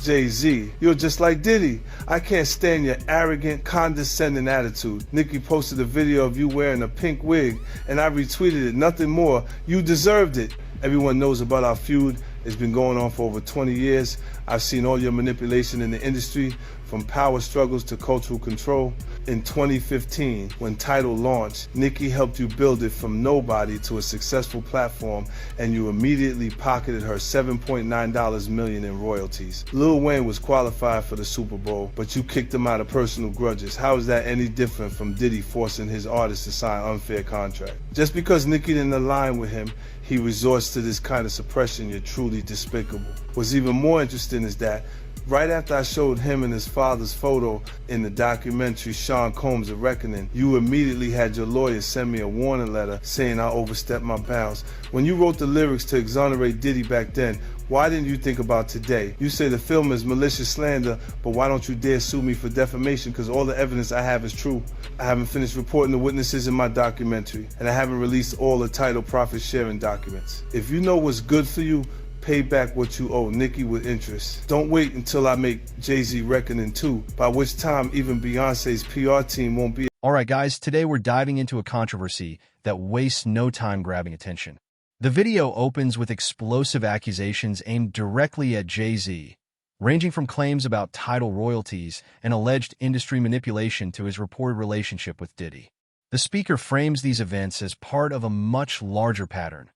Jay-Z, you're just like Diddy. I can't stand your arrogant, condescending attitude. Nicki posted a video of you wearing a pink wig, and I retweeted it. Nothing more. You deserved it. Everyone knows about our feud. It's been going on for over 20 years. I've seen all your manipulation in the industry, from power struggles to cultural control. In 2015, when Tidal launched, Nicki helped you build it from nobody to a successful platform, and you immediately pocketed her $7.9 million in royalties. Lil Wayne was qualified for the Super Bowl, but you kicked him out of personal grudges. How is that any different from Diddy forcing his artists to sign unfair contracts? Just because Nicki didn't align with him, he resorts to this kind of suppression. You're truly despicable. What's even more interesting is that right after I showed him and his father's photo in the documentary Sean Combs' A Reckoning, you immediately had your lawyer send me a warning letter saying I overstepped my bounds. When you wrote the lyrics to exonerate Diddy back then, why didn't you think about today? You say the film is malicious slander, but why don't you dare sue me for defamation? Because all the evidence I have is true. I haven't finished reporting the witnesses in my documentary, and I haven't released all the Tidal profit sharing documents. If you know what's good for you, pay back what you owe Nicki with interest. Don't wait until I make Jay-Z Reckoning 2, by which time even Beyonce's PR team won't be. Alright guys, today we're diving into a controversy that wastes no time grabbing attention. The video opens with explosive accusations aimed directly at Jay-Z, ranging from claims about Tidal royalties and alleged industry manipulation to his reported relationship with Diddy. The speaker frames these events as part of a much larger pattern,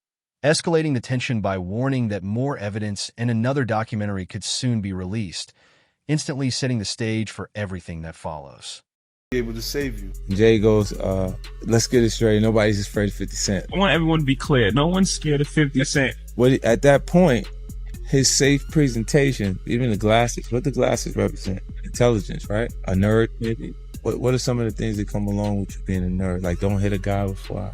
escalating the tension by warning that more evidence and another documentary could soon be released, instantly setting the stage for everything that follows. Able to save you. Jay goes, let's get it straight. Nobody's afraid of 50 Cent. I want everyone to be clear. No one's scared of 50 Cent. At that point, his safe presentation, even the glasses, what the glasses represent? Intelligence, right? A nerd, maybe? What are some of the things that come along with you being a nerd? Like, don't hit a guy with fire.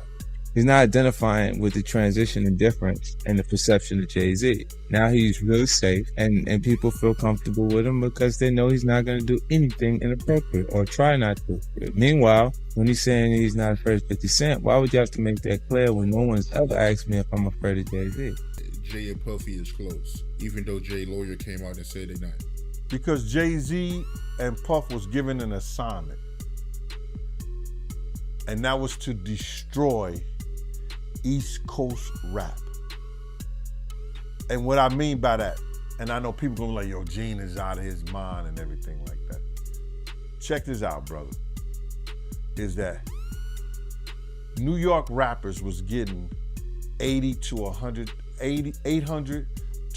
He's not identifying with the transition and difference and the perception of Jay-Z. Now he's really safe, and people feel comfortable with him because they know he's not going to do anything inappropriate or try not to. Meanwhile, when he's saying he's not afraid of 50 Cent, why would you have to make that clear when no one's ever asked me if I'm afraid of Jay-Z? Jay and Puffy is close, even though Jay's lawyer came out and said they're not. Because Jay-Z and Puff was given an assignment, and that was to destroy East Coast rap. And what I mean by that, and I know people gonna be like, yo, Gene is out of his mind and everything like that. Check this out, brother. Is that New York rappers was getting 800 to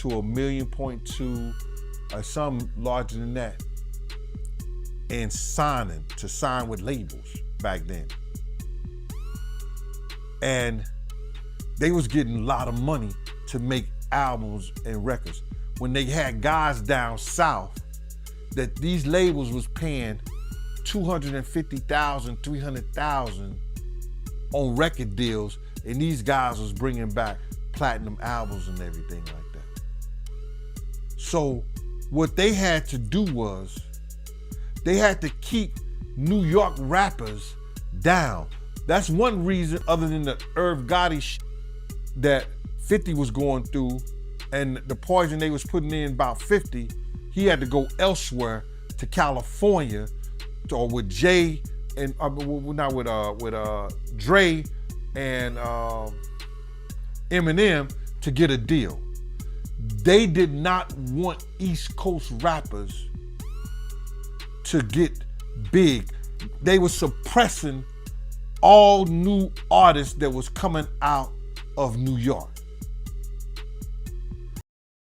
1.2 million, or some larger than that, and sign with labels back then. And they was getting a lot of money to make albums and records. When they had guys down south that these labels was paying $250,000, $300,000 on record deals, and these guys was bringing back platinum albums and everything like that. So what they had to do was, they had to keep New York rappers down. That's one reason, other than the Irv Gotti shit that 50 was going through and the poison they was putting in about 50, he had to go elsewhere to California or with Jay and not with Dre and Eminem to get a deal. They did not want East Coast rappers to get big. They were suppressing all new artists that was coming out of New York.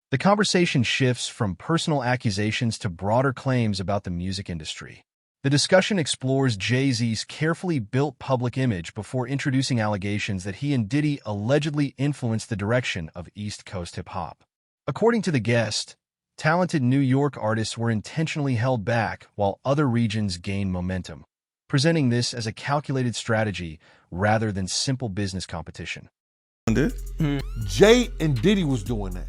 The conversation shifts from personal accusations to broader claims about the music industry. The discussion explores Jay-Z's carefully built public image before introducing allegations that he and Diddy allegedly influenced the direction of East Coast hip-hop. According to the guest, talented New York artists were intentionally held back while other regions gained momentum, presenting this as a calculated strategy rather than simple business competition. Jay and Diddy was doing that.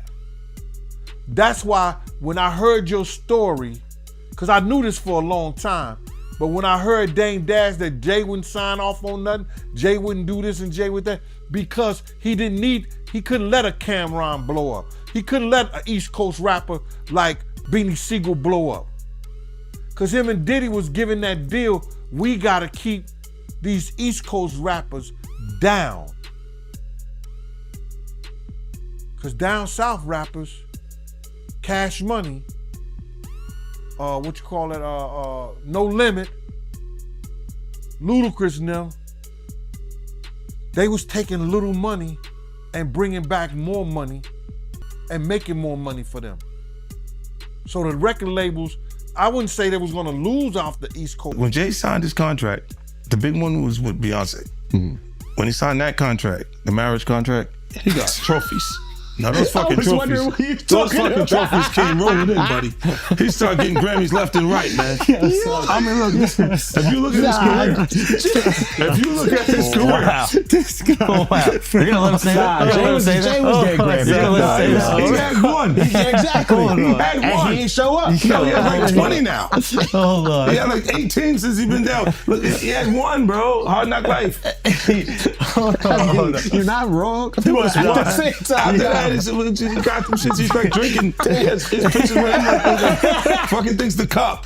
That's why when I heard your story, because I knew this for a long time, but when I heard Dame Dash that Jay wouldn't sign off on nothing, Jay wouldn't do this and Jay would that, because he couldn't let a Cameron blow up. He couldn't let an East Coast rapper like Beanie Siegel blow up. Cause him and Diddy was giving that deal, we gotta keep these East Coast rappers down. Cause down south rappers, Cash Money, No Limit, Ludacris and them, they was taking little money and bringing back more money and making more money for them. So the record labels, I wouldn't say they was gonna lose off the East Coast. When Jay signed his contract, the big one was with Beyonce. When he signed that contract, the marriage contract, he got trophies. Now those fucking trophies, trophies came rolling in, buddy. He started getting Grammys left and right, man. I mean, look, if you look at his career, This guy. You're gonna let him say that? Jay was getting Grammys. he had one. Exactly. He had And one. he ain't show up. He has like 20 now. Hold on. He had like 18 since he been down. Look, he had one, bro. Hard Knock Life. Hold on. You're not wrong. At the same time. After that, he got them shits. He's like drinking. His pictures with him like fucking things the cup.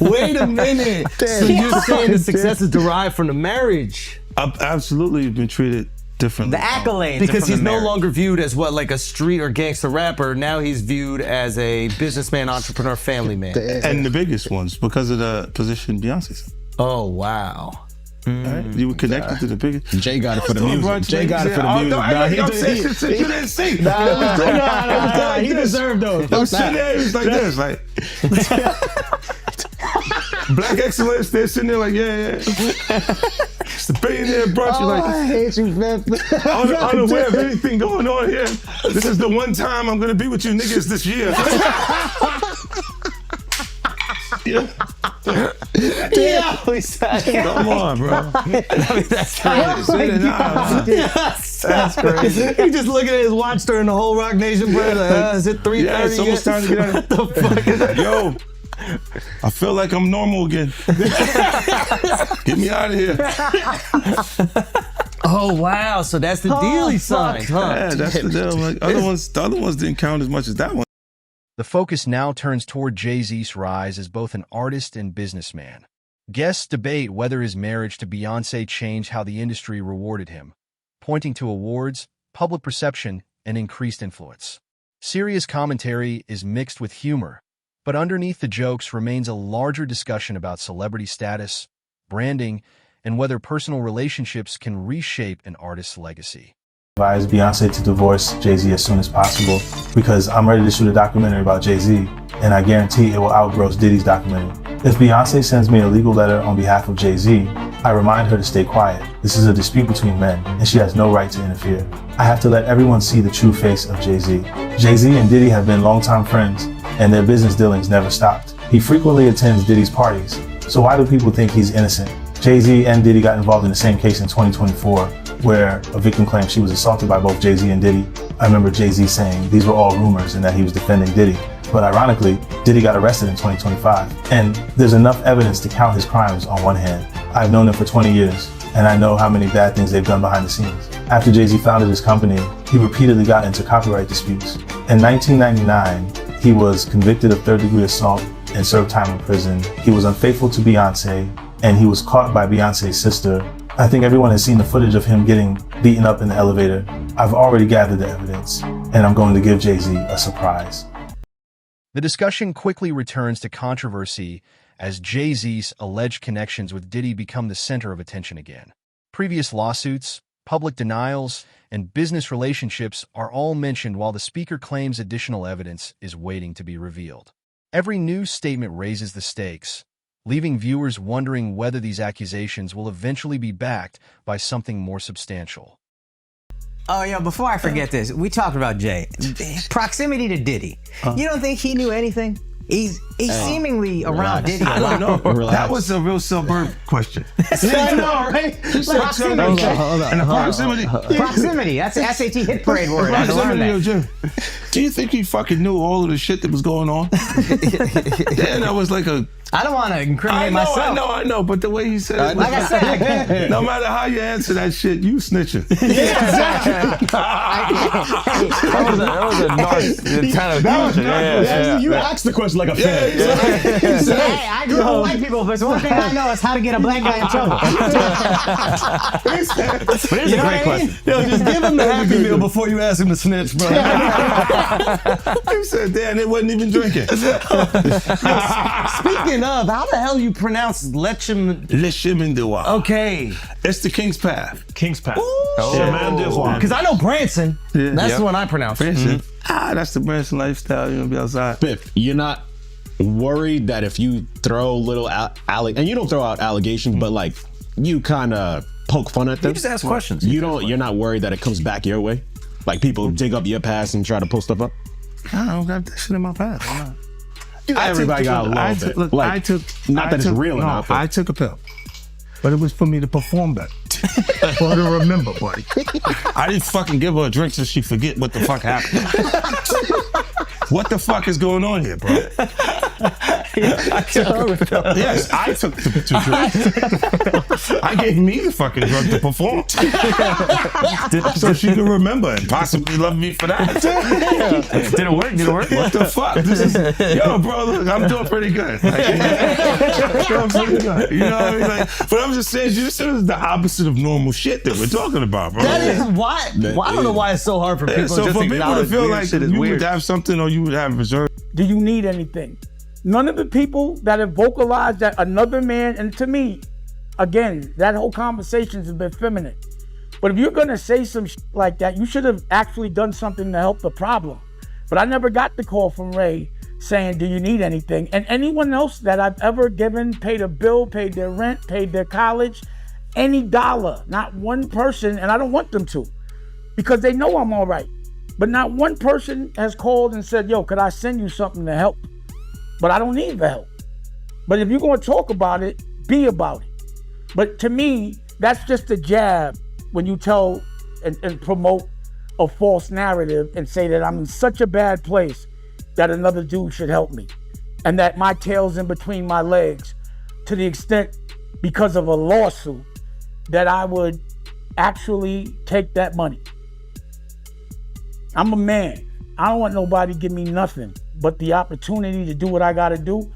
Wait a minute. So you're saying the success is derived from the marriage? I've absolutely been treated differently. The accolades. Because are from he's the no marriage. longer viewed as what, like a street or gangster rapper. Now he's viewed as a businessman, entrepreneur, family man. And the biggest ones because of the position Beyonce's. Oh, wow. Right? You were connected to the biggest. Jay got it for the music. Jay got it for the music. You didn't see. He deserved those. He was sitting there, he was like this, like Black Excellence. They're sitting there like, yeah. It's the billionaire brunch. You're like, I hate you, man. unaware of anything going on here. This is the one time I'm gonna be with you niggas this year. Come on, bro. That's crazy. He just looking at his watch during the whole Rock Nation, bro. Like, is it 3:30? Yeah, it's almost time to get out. What the fuck is that? Yo, I feel like I'm normal again. Get me out of here. Oh wow! So that's the deal he signed, huh? Yeah, that's the deal. Like, the other ones didn't count as much as that one. The focus now turns toward Jay-Z's rise as both an artist and businessman. Guests debate whether his marriage to Beyoncé changed how the industry rewarded him, pointing to awards, public perception, and increased influence. Serious commentary is mixed with humor, but underneath the jokes remains a larger discussion about celebrity status, branding, and whether personal relationships can reshape an artist's legacy. Advise Beyonce to divorce Jay-Z as soon as possible because I'm ready to shoot a documentary about Jay-Z, and I guarantee it will outgross Diddy's documentary. If Beyonce sends me a legal letter on behalf of Jay-Z, I remind her to stay quiet. This is a dispute between men, and she has no right to interfere. I have to let everyone see the true face of Jay-Z. Jay-Z and Diddy have been longtime friends, and their business dealings never stopped. He frequently attends Diddy's parties, so why do people think he's innocent? Jay-Z and Diddy got involved in the same case in 2024, where a victim claimed she was assaulted by both Jay-Z and Diddy. I remember Jay-Z saying these were all rumors and that he was defending Diddy. But ironically, Diddy got arrested in 2025. And there's enough evidence to count his crimes on one hand. I've known them for 20 years, and I know how many bad things they've done behind the scenes. After Jay-Z founded his company, he repeatedly got into copyright disputes. In 1999, he was convicted of third-degree assault and served time in prison. He was unfaithful to Beyonce, and he was caught by Beyonce's sister. I think everyone has seen the footage of him getting beaten up in the elevator. I've already gathered the evidence, and I'm going to give Jay-Z a surprise. The discussion quickly returns to controversy as Jay-Z's alleged connections with Diddy become the center of attention again. Previous lawsuits, public denials, and business relationships are all mentioned while the speaker claims additional evidence is waiting to be revealed. Every new statement raises the stakes, leaving viewers wondering whether these accusations will eventually be backed by something more substantial. Oh, yeah, before I forget this, we talked about Jay. Proximity to Diddy. You don't think he knew anything? He's seemingly around Diddy. I don't know. That was a real suburb question. I know, right? Proximity. And the proximity. Proximity. That's the SAT hit parade word. I learned that. Do you think he fucking knew all of the shit that was going on? Then I was like a I don't want to incriminate myself. I know, but the way he said it, Like I said, no matter how you answer that shit, you snitching. That was a nice kind of question. You asked the question like a fan. hey, I grew up with white people, but one thing I know is how to get a black guy in trouble. But it is a great question. Yo, just give him the Happy Meal before you ask him to snitch, bro. He said, damn, they wasn't even drinking. Speaking of, how the hell you pronounce Lechem? Le Chemin de Roi. Okay. It's the King's Path. King's Path. Chemin de Roi. Because I know Branson. Yeah. That's the one I pronounce. Branson. That's the Branson lifestyle. You're gonna be outside. Biff, you're not worried that if you throw little and you don't throw out allegations, but like you kind of poke fun at them. You just ask questions. You're not worried that it comes back your way? Like people dig up your past and try to pull stuff up? I don't got that shit in my past. I'm not. Everybody got a little bit. Look, like, not that it's real enough. I took a pill, but it was for me to perform better. For her to remember, buddy. I didn't fucking give her a drink so she forget what the fuck happened. What the fuck is going on here, bro? Yes, I took the drink. I gave me the fucking drug to perform. So she could remember and possibly love me for that. Did it work? What the fuck? Yo, bro, look, I'm doing pretty good. Like, I'm pretty good. You know what I mean? Like, but I'm just saying, this is the opposite of normal shit that we're talking about, bro. That is why. Well, I don't know why it's so hard for people So just for to people to acknowledge feel weird like shit is you weird. would have something or you would have reserve. Do you need anything? None of the people that have vocalized that another man, and to me, again, that whole conversation has been feminine. But if you're gonna say some shit like that, you should have actually done something to help the problem. But I never got the call from Ray saying, do you need anything? And anyone else that I've ever given, paid a bill, paid their rent, paid their college, any dollar, not one person, and I don't want them to, because they know I'm all right. But not one person has called and said, yo, could I send you something to help? But I don't need the help. But if you're gonna talk about it, be about it. But to me, that's just a jab when you tell and promote a false narrative and say that I'm in such a bad place that another dude should help me. And that my tail's in between my legs to the extent, because of a lawsuit, that I would actually take that money. I'm a man. I don't want nobody to give me nothing but the opportunity to do what I gotta do.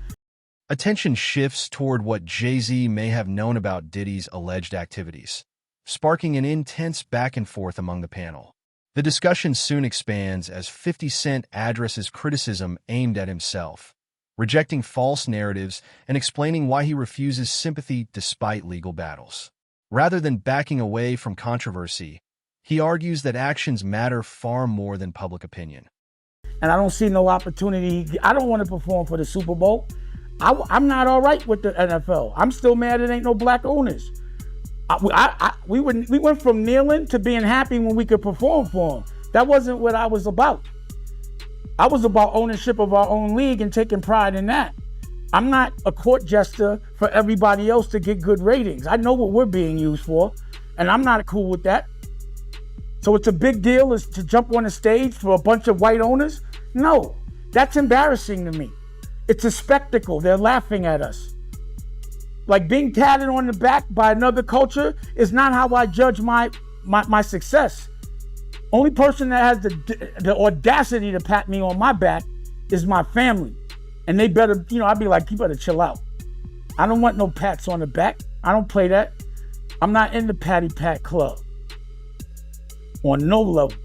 Attention shifts toward what Jay-Z may have known about Diddy's alleged activities, sparking an intense back and forth among the panel. The discussion soon expands as 50 Cent addresses criticism aimed at himself, rejecting false narratives and explaining why he refuses sympathy despite legal battles. Rather than backing away from controversy, he argues that actions matter far more than public opinion. And I don't see no opportunity. I don't want to perform for the Super Bowl. I'm not all right with the NFL. I'm still mad it ain't no black owners. We went from kneeling to being happy when we could perform for them. That wasn't what I was about. I was about ownership of our own league and taking pride in that. I'm not a court jester for everybody else to get good ratings. I know what we're being used for, and I'm not cool with that. So it's a big deal is to jump on a stage for a bunch of white owners? No, that's embarrassing to me. It's a spectacle. They're laughing at us. Like being tatted on the back by another culture is not how I judge my success. Only person that has the audacity to pat me on my back is my family. And they better, I'd be like, you better chill out. I don't want no pats on the back. I don't play that. I'm not in the patty pat club. On no level.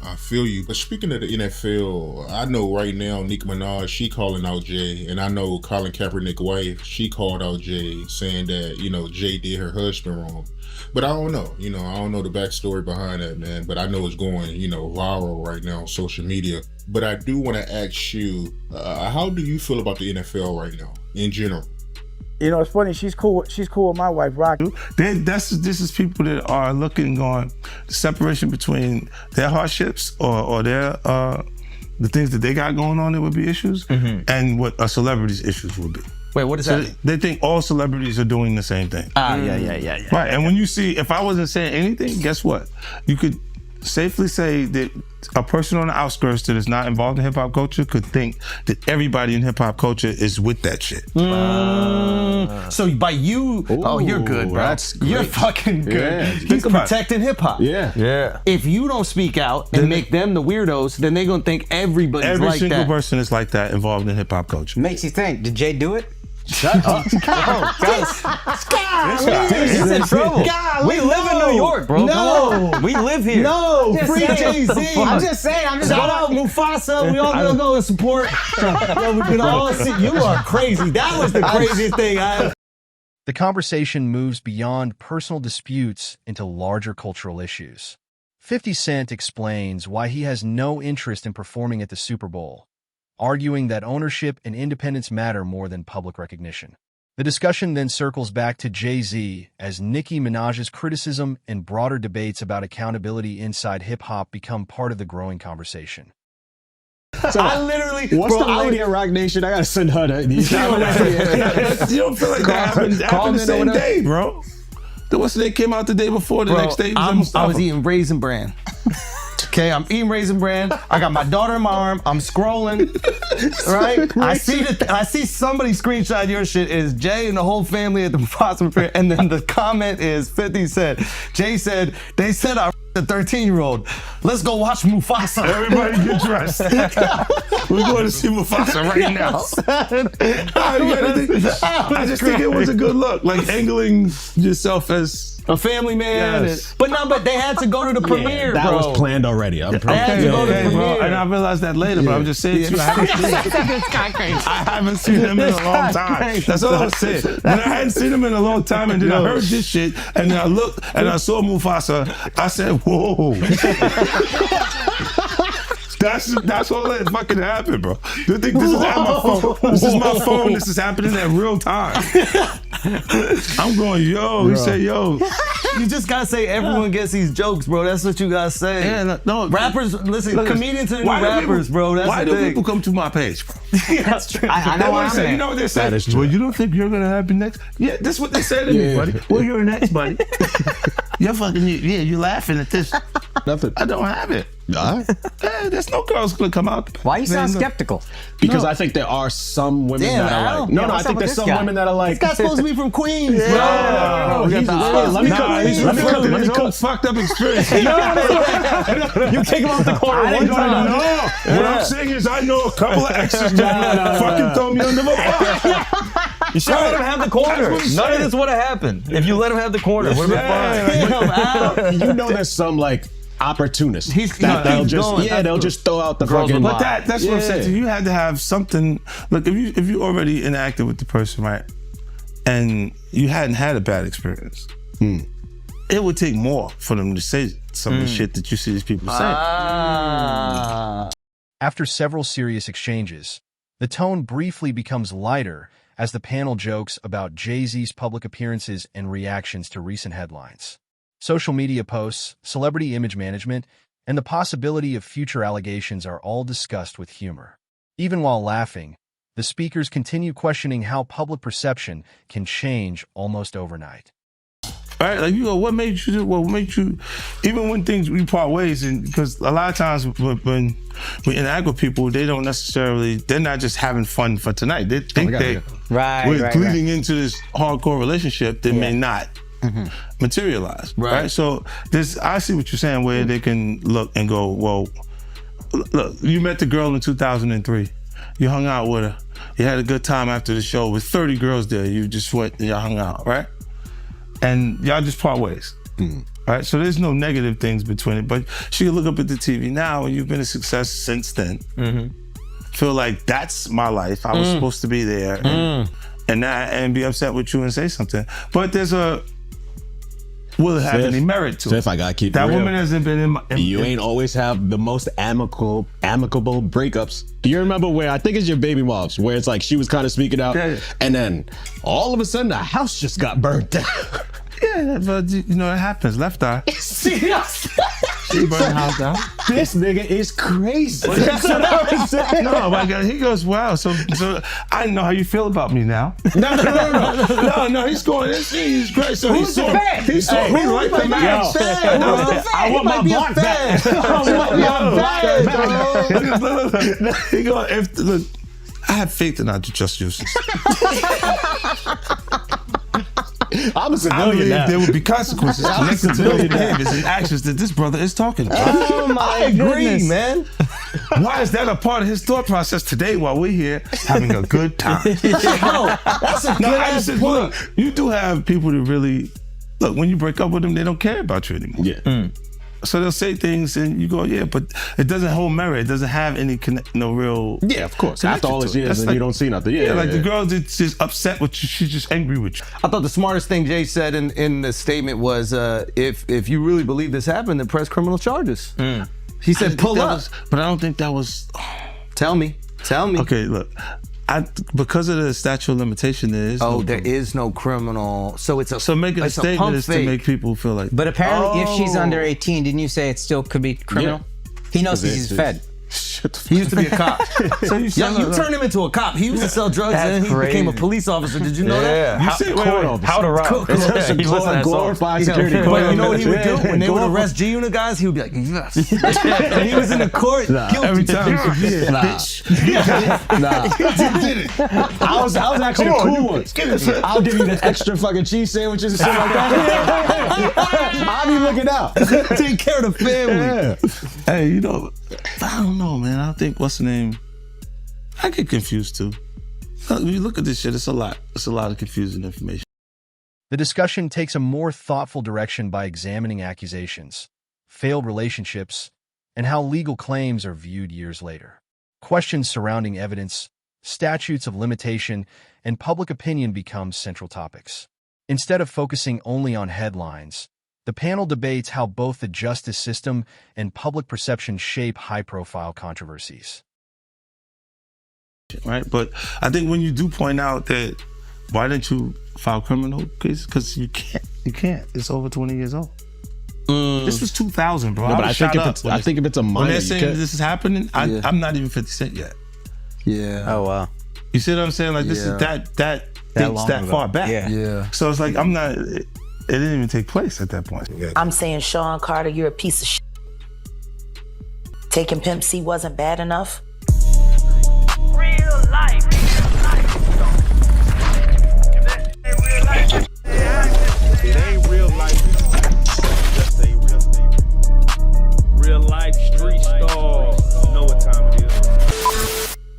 I feel you. But speaking of the NFL, I know right now Nicki Minaj, she calling out Jay. And I know Colin Kaepernick's wife, she called out Jay saying that, Jay did her husband wrong. But I don't know. I don't know the backstory behind that, man. But I know it's going, viral right now on social media. But I do want to ask you, how do you feel about the NFL right now, in general? It's funny. She's cool. She's cool with my wife, Rocky. This is people that are looking on the separation between their hardships or their the things that they got going on that would be issues, and what a celebrity's issues would be. Wait, what is that? They think all celebrities are doing the same thing. Yeah. Right, and when you see, if I wasn't saying anything, guess what? You could safely say that a person on the outskirts that is not involved in hip hop culture could think that everybody in hip hop culture is with that shit. So by you, you're good, bro. That's great. You're fucking good. Yeah. He's protecting hip hop. Yeah. If you don't speak out and make them the weirdos, then they're gonna think everybody's Every like single that. person is like that involved in hip hop culture. Makes you think, did Jay do it? Shut up. He's in trouble. We live in New York, bro. No. Come on. We live here. No, Just free saying. Jay-Z. I'm just saying. Shout out Mufasa. We all gonna go and support. Yo, we can all see. You are crazy. That was the craziest thing I. The conversation moves beyond personal disputes into larger cultural issues. 50 Cent explains why he has no interest in performing at the Super Bowl, arguing that ownership and independence matter more than public recognition. The discussion then circles back to Jay-Z as Nicki Minaj's criticism and broader debates about accountability inside hip-hop become part of the growing conversation. So, I literally. what's bro, the lady at Rock Nation? I gotta send her that. You don't feel like that happened the same day, bro. What's the day came out the day before the next day? I was eating Raisin Bran. Okay, I'm eating Raisin Bran. I got my daughter in my arm. I'm scrolling, right? I see somebody screenshot your shit. Is Jay and the whole family at the Mufasa fair? And then the comment is 50 Cent. Jay said, they said I a 13-year-old. Let's go watch Mufasa. Everybody get dressed. We're going to see Mufasa right now. I just think it was a good look, like angling yourself as a family man. Yes. But they had to go to the premiere, that bro. was planned already. I'm They had to go to the premiere. And I realized that later, but I'm just saying to you, I haven't seen him in a long time. That's all I'm saying. When I hadn't seen him in a long time, and then I heard this shit, and then I looked and I saw Mufasa, I said, whoa. That's all that fucking happened, bro. You think this is at my phone? This is my phone. This is happening at real time. I'm going, yo. He said, yo. You just gotta say everyone gets these jokes, bro. That's what you gotta say. Yeah, no. Rappers, listen, comedians are new rappers, bro. That's why the do thing. people come to my page, bro? That's true. I know what I'm saying. You know what they say? That is true. Well, you don't think you're gonna have me next? Yeah, that's what they say to me, buddy. Well, you're next, buddy. You're fucking, you're laughing at this. Nothing. I don't have it. All right. There's no girls gonna come out. Why you sound skeptical? Because I think there are some women that are like. No, I think there's some women that are like. This guy's supposed to be from Queens, bro. No, let me cook. Fucked up experience. You take him off the corner one time. No, what I'm saying is I know a couple of exes that fucking throw me under the bus. You should let him have the corner. None of this would have happened if you let him have the corner. Would have been fine. You know, there's some like opportunists. They'll just throw out the fucking. But that's what I'm saying. So you had to have something. Look, if you already interacted with the person, right, and you hadn't had a bad experience, it would take more for them to say some of the shit that you see these people say. After several serious exchanges, the tone briefly becomes lighter as the panel jokes about Jay-Z's public appearances and reactions to recent headlines. Social media posts, celebrity image management, and the possibility of future allegations are all discussed with humor. Even while laughing, the speakers continue questioning how public perception can change almost overnight. Right, like you go, what made you do? What made you? Even when we part ways, and because a lot of times when we interact with people, they're not just having fun for tonight. They think we're bleeding into this hardcore relationship that may not materialize. Right. So I see what you're saying, where they can look and go, well, look, you met the girl in 2003. You hung out with her. You had a good time after the show with 30 girls there. You just went and y'all hung out, right? And y'all just part ways. Right? So there's no negative things between it. But she can look up at the TV now, and you've been a success since then. Feel like that's my life. I was supposed to be there. And be upset with you and say something. But will it have any merit to it? If I gotta keep that it real, woman hasn't been you ain't always have the most amicable breakups. Do you remember where, I think it's your baby moms, where it's like she was kind of speaking out, and then all of a sudden the house just got burnt down. Yeah, but you know, it happens. Left eye. She burned the house down. This nigga is crazy. That's what I was saying. No, my God, he goes, wow. So I know how you feel about me now. No, he's going, he's great. So Who's the fan? He liked the match. I want my block back. He go, look, I have faith in our just justice. I'm a I civilian believe now. there would be consequences connected to those behaviors and actions that this brother is talking about. Oh my goodness, man. Why is that a part of his thought process today while we're here having a good time? That's a good ass point. Look, you do have people that really, look, when you break up with them, they don't care about you anymore. Yeah. So they'll say things and you go, yeah, but it doesn't hold merit. It doesn't have any no real. Yeah, of course. After all this years and you don't see nothing. Yeah, like the girl that's just upset with you. She's just angry with you. I thought the smartest thing Jay said in the statement was, if you really believe this happened, then press criminal charges. He said, pull up. But I don't think that was. Tell me. Okay, look. Because of the statute of limitation, there is there is no criminal. So it's a so making a statement is to make people feel like. But apparently, if she's under 18, didn't you say it still could be criminal? Yeah. He knows he's fed. He used to be a cop. So you turned him into a cop. He used to sell drugs and then he became a police officer. Did you know that? How to rob. He glorified security. But you know what he would do? When they would arrest G-Unit guys, he would be like, yes. And he was in the court guilty. Every time. Bitch. I was actually the cool one. I'll give you the extra fucking cheese sandwiches and shit like that. I'll be looking out. Take care of the family. Yeah. Hey, you know, I don't know, man. I think what's the name? I get confused too. When you look at this shit, it's a lot. It's a lot of confusing information. The discussion takes a more thoughtful direction by examining accusations, failed relationships, and how legal claims are viewed years later. Questions surrounding evidence, statutes of limitation, and public opinion become central topics. Instead of focusing only on headlines, the panel debates how both the justice system and public perception shape high-profile controversies. Right, but I think when you do point out that, why didn't you file criminal cases? Because you can't. It's over 20 years old. This was 2000, bro. No, but I think if it's a minor, when they're saying this is happening, I'm not even 50 Cent yet. Yeah. Oh wow. You see what I'm saying? Like this is that dates that far back. Yeah. So it's like I'm not. It didn't even take place at that point. I'm saying, Sean Carter, you're a piece of shit. Taking Pimp C wasn't bad enough. Real life. It ain't real life. Just say real thing. Real life street star. Know what time it is.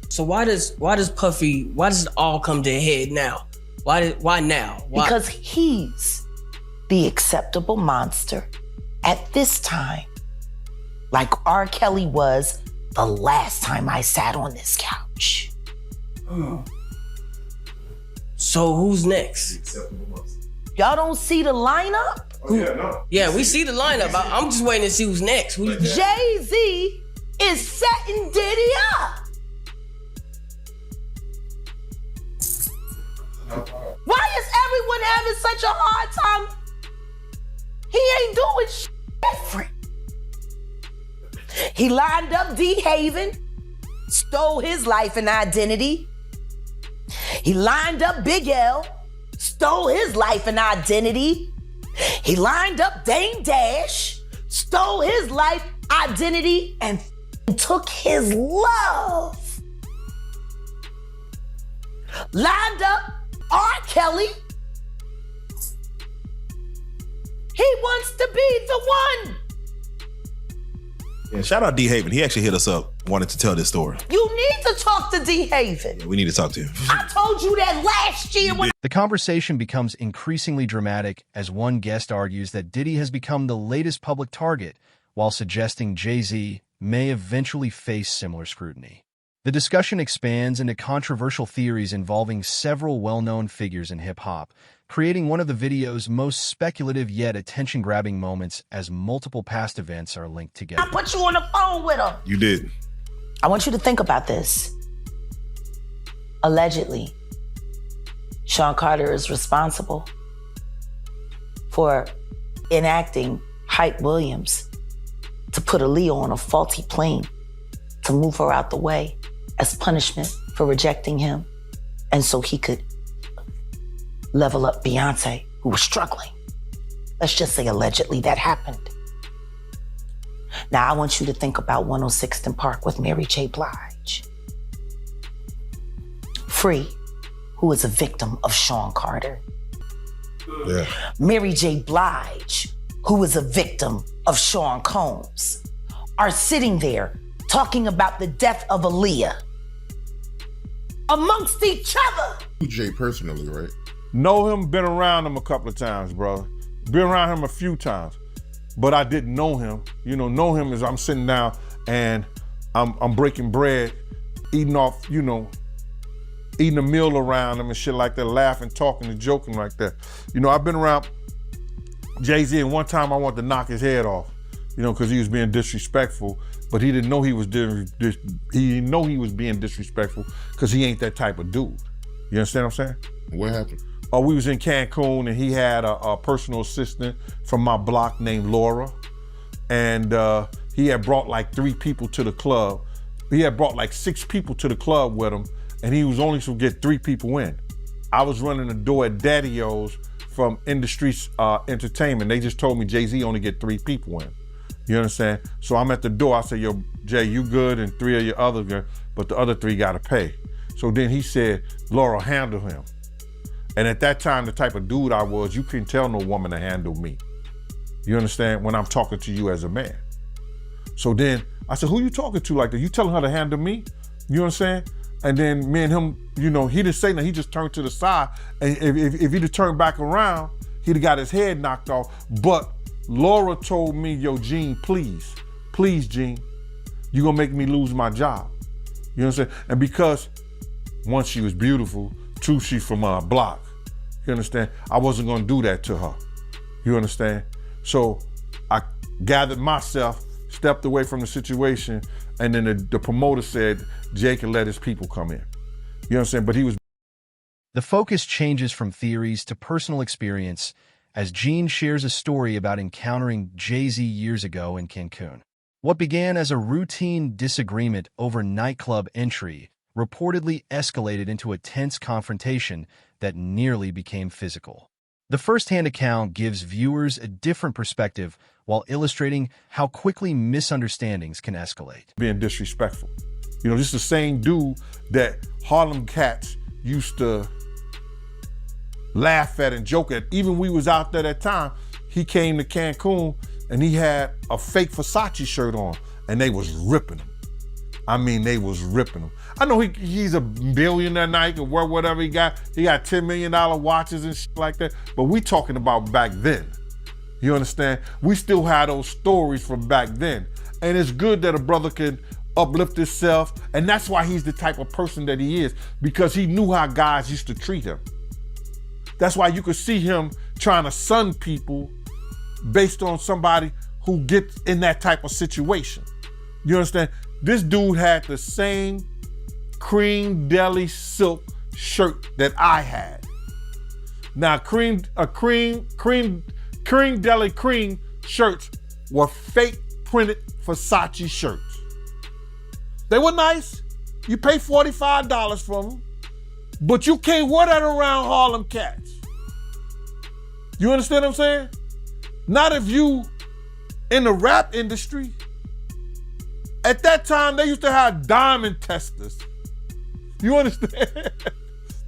So why does Puffy? Why does it all come to a head now? Why now? Why? Because he's the acceptable monster at this time, like R. Kelly was the last time I sat on this couch. So who's next? Y'all don't see the lineup? Yeah, we see the lineup. I'm just waiting to see who's next. Jay-Z is setting Diddy up. Why is everyone having such a hard time? He ain't doing shit different. He lined up D. Haven, stole his life and identity. He lined up Big L, stole his life and identity. He lined up Dame Dash, stole his life, identity, and took his love. Lined up R. Kelly. He wants to be the one. Yeah, shout out D. Haven. He actually hit us up, wanted to tell this story. You need to talk to D. Haven. Yeah, we need to talk to him. I told you that last year when The conversation becomes increasingly dramatic as one guest argues that Diddy has become the latest public target, while suggesting Jay-Z may eventually face similar scrutiny. The discussion expands into controversial theories involving several well-known figures in hip-hop, creating one of the video's most speculative yet attention-grabbing moments as multiple past events are linked together. I put you on the phone with him. You did. I want you to think about this. Allegedly, Sean Carter is responsible for enacting Hype Williams to put Aaliyah on a faulty plane to move her out the way as punishment for rejecting him, and so he could level up Beyonce, who was struggling. Let's just say allegedly that happened. Now I want you to think about 106th and Park with Mary J. Blige. Free, who is a victim of Sean Carter. Yeah. Mary J. Blige, who is a victim of Sean Combs, are sitting there talking about the death of Aaliyah amongst each other. Jay personally, right? Know him, been around him a couple of times, brother. Been around him a few times, but I didn't know him. You know him as I'm sitting down and I'm breaking bread, eating off, eating a meal around him and shit like that, laughing, talking and joking like that. I've been around Jay-Z, and one time I wanted to knock his head off, because he was being disrespectful, but he didn't know he was being disrespectful because he ain't that type of dude. You understand what I'm saying? What happened? We was in Cancun and he had a personal assistant from my block named Laura, and he had brought like 3 people to the club. He had brought like 6 people to the club with him, and he was only supposed to get 3 people in. I was running the door at Daddy-O's from Industry Entertainment. They just told me Jay-Z only get 3 people in. You understand? So I'm at the door. I said, yo, Jay, you good, and 3 of your other good, but the other 3 gotta pay. So then he said, Laura, handle him. And at that time, the type of dude I was, you couldn't tell no woman to handle me. You understand? When I'm talking to you as a man. So then I said, who you talking to like that? You telling her to handle me? You understand? And then me and him, he didn't say nothing. He just turned to the side. And if he'd have turned back around, he'd have got his head knocked off. But Laura told me, yo, Gene, please, Gene, you gonna make me lose my job. You know what I'm saying? And because, one, she was beautiful, 2, she from our block. You understand? I wasn't gonna do that to her. You understand? So I gathered myself, stepped away from the situation, and then the promoter said Jay can let his people come in. You know what I'm saying? But he was... The focus changes from theories to personal experience as Gene shares a story about encountering Jay-Z years ago in Cancun. What began as a routine disagreement over nightclub entry reportedly escalated into a tense confrontation that nearly became physical. The first-hand account gives viewers a different perspective while illustrating how quickly misunderstandings can escalate. Being disrespectful. This is the same dude that Harlem cats used to laugh at and joke at. Even we was out there that time, he came to Cancun and he had a fake Versace shirt on and they was ripping him. I mean, they was ripping him. I know he's a billionaire now, he can wear whatever he got. He got $10 million watches and shit like that. But we talking about back then. You understand? We still had those stories from back then. And it's good that a brother can uplift himself. And that's why he's the type of person that he is, because he knew how guys used to treat him. That's why you could see him trying to sun people based on somebody who gets in that type of situation. You understand? This dude had the same cream deli silk shirt that I had. Now, cream deli cream shirts were fake printed Versace shirts. They were nice. You pay $45 for them, but you can't wear that around Harlem cats. You understand what I'm saying? Not if you in the rap industry. At that time, they used to have diamond testers. You understand?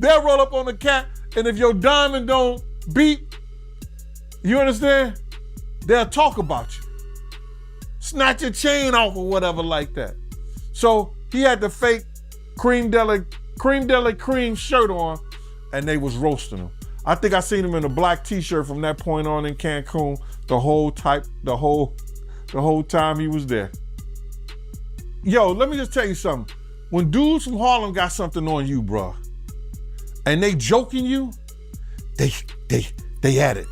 They'll roll up on the cat, and if your diamond don't beat, you understand? They'll talk about you. Snatch your chain off or whatever like that. So he had the fake cream deli cream shirt on, and they was roasting him. I think I seen him in a black t-shirt from that point on in Cancun the whole time he was there. Yo, let me just tell you something. When dudes from Harlem got something on you, bro, and they joking you, they at it.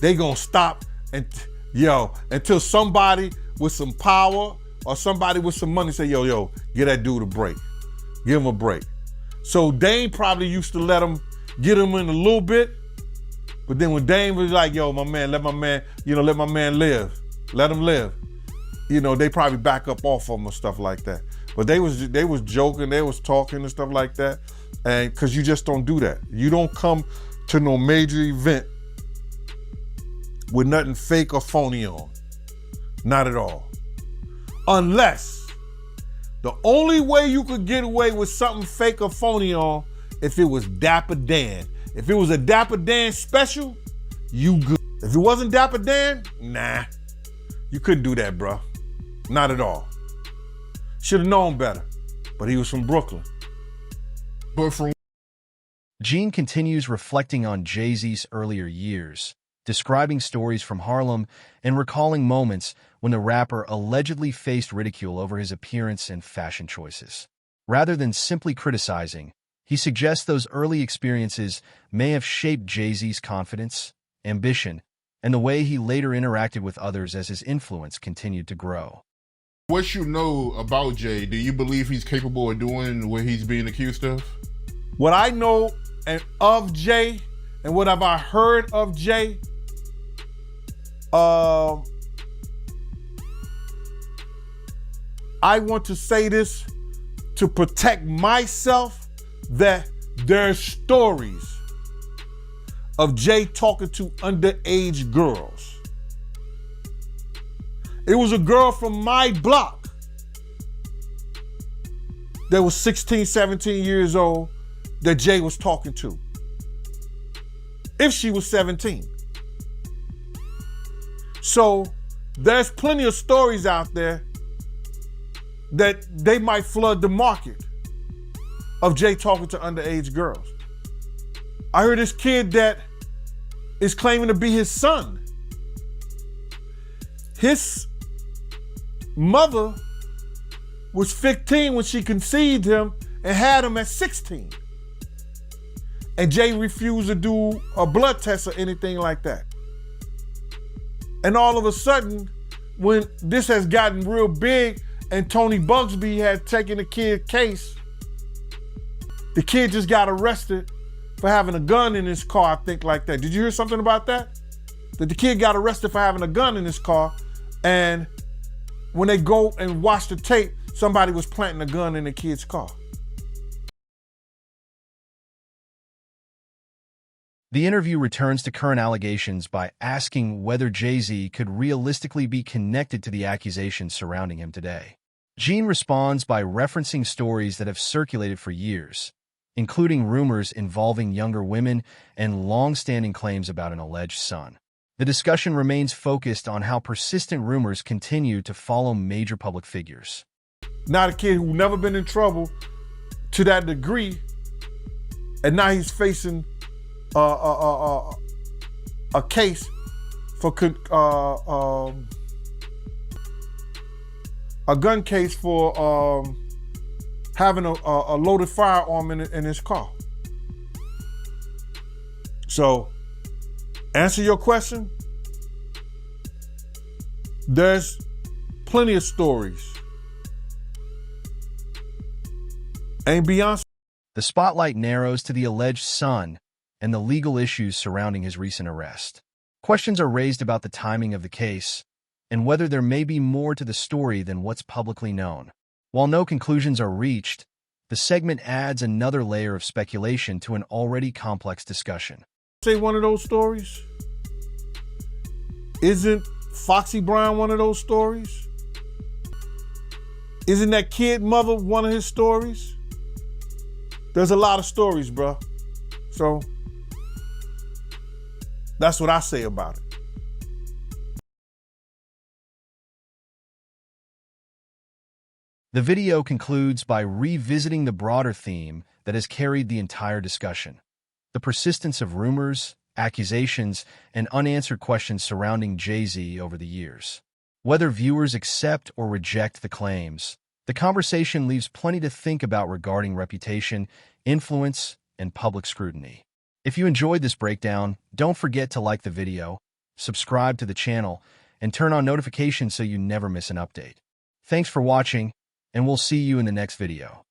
They gonna stop until somebody with some power or somebody with some money say, yo, give that dude a break. Give him a break. So Dame probably used to let him get him in a little bit, But then when Dame was like, yo, my man, let my man live. Let him live. You know, they probably back up off of him or stuff like that. But they was joking, they was talking and stuff like that. And cause you just don't do that. You don't come to no major event with nothing fake or phony on. Not at all. Unless the only way you could get away with something fake or phony on if it was Dapper Dan. If it was a Dapper Dan special, you good. If it wasn't Dapper Dan, nah. You couldn't do that, bro. Not at all. Should have known better. But he was from Brooklyn. But from Gene continues reflecting on Jay-Z's earlier years, describing stories from Harlem and recalling moments when the rapper allegedly faced ridicule over his appearance and fashion choices. Rather than simply criticizing, he suggests those early experiences may have shaped Jay-Z's confidence, ambition, and the way he later interacted with others as his influence continued to grow. what you know about Jay, do you believe he's capable of doing what he's being accused of? What I know and of Jay, and what have I heard of Jay, I want to say this to protect myself, that there's stories of Jay talking to underage girls. It was a girl from my block that was 16, 17 years old that Jay was talking to. If she was 17. So there's plenty of stories out there that they might flood the market of Jay talking to underage girls. I heard this kid that is claiming to be his son. His mother was 15 when she conceived him and had him at 16. And Jay refused to do a blood test or anything like that. And all of a sudden, when this has gotten real big and Tony Bugsby had taken the kid case, the kid just got arrested for having a gun in his car, I think, like that. Did you hear something about that? That the kid got arrested for having a gun in his car, and when they go and watch the tape, somebody was planting a gun in the kid's car. The interview returns to current allegations by asking whether Jay-Z could realistically be connected to the accusations surrounding him today. Gene responds by referencing stories that have circulated for years, including rumors involving younger women and long-standing claims about an alleged son. The discussion remains focused on how persistent rumors continue to follow major public figures. Not a kid who never been in trouble to that degree, and now he's facing a case for a gun case for having a loaded firearm in his car. So, answer your question, there's plenty of stories. Ain't Beyonce? The spotlight narrows to the alleged son and the legal issues surrounding his recent arrest. Questions are raised about the timing of the case and whether there may be more to the story than what's publicly known. While no conclusions are reached, the segment adds another layer of speculation to an already complex discussion. Say one of those stories? Isn't Foxy Brown one of those stories? Isn't that kid mother one of his stories? There's a lot of stories, bro. So that's what I say about it. The video concludes by revisiting the broader theme that has carried the entire discussion: the persistence of rumors, accusations, and unanswered questions surrounding Jay-Z over the years. Whether viewers accept or reject the claims, the conversation leaves plenty to think about regarding reputation, influence, and public scrutiny. If you enjoyed this breakdown, don't forget to like the video, subscribe to the channel, and turn on notifications so you never miss an update. Thanks for watching, and we'll see you in the next video.